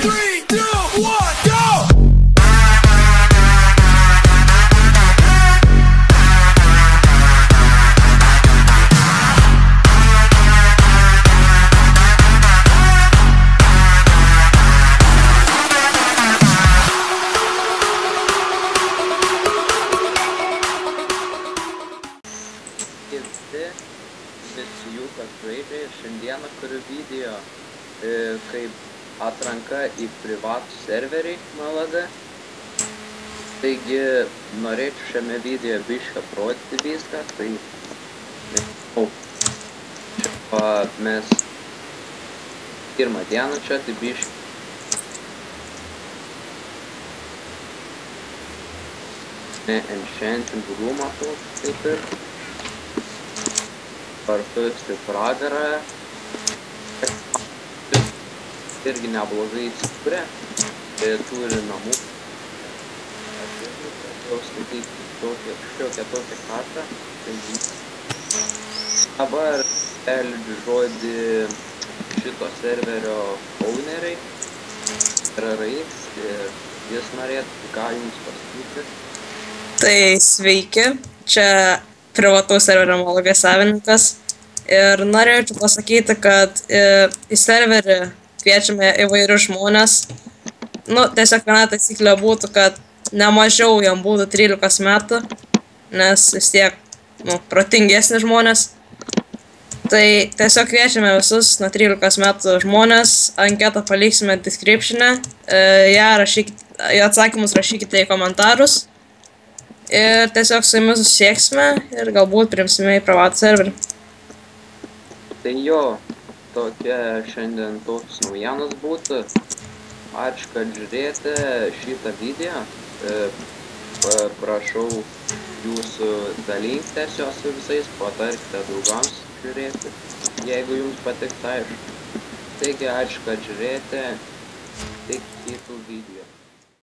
3, 2, 1, go! Visi jų, kas žaidžia, šiandieną kuriu video kaip atranka į privatų serverį MLD. Taigi norėčiau šiame video bišką aprodyti viską, tai mes pirmą dieną čia, tai bišką enchanting rūmą taip ir vartus į pragarą irgi neblogai įsikūrė, turi namų. Aš irgi pradėjau statyti šiokią tokią kartą. Dabar perleidžiu žodį šito serverio owneriai, RRX, ir jis norėtų ką jums pasakyti. Tai sveiki, čia privataus serverio MLG savininkas ir norėčiau pasakyti, kad į serverį kviečiame įvairius žmonės. Tiesiog viena taisyklė būtų, kad ne mažiau jam būtų 13 metų, nes vis tiek protingesni žmonės. Tai tiesiog kviečiame visus nuo 13 metų žmonės, anketą paliksime description'e, atsakymus rašykite į komentarus. Ir tiesiog su jumis susieksime ir galbūt priimsime į privatų serverį. Tai jo, tokia šiandien toks naujienas būtų. Ačiū, kad žiūrėjote šitą video. Prašau jūsų dalinkitės jos su visais, patarkite draugams žiūrėti, jeigu jums patiks, aišku. Taigi ačiū, kad žiūrėjote. Iki kitų video.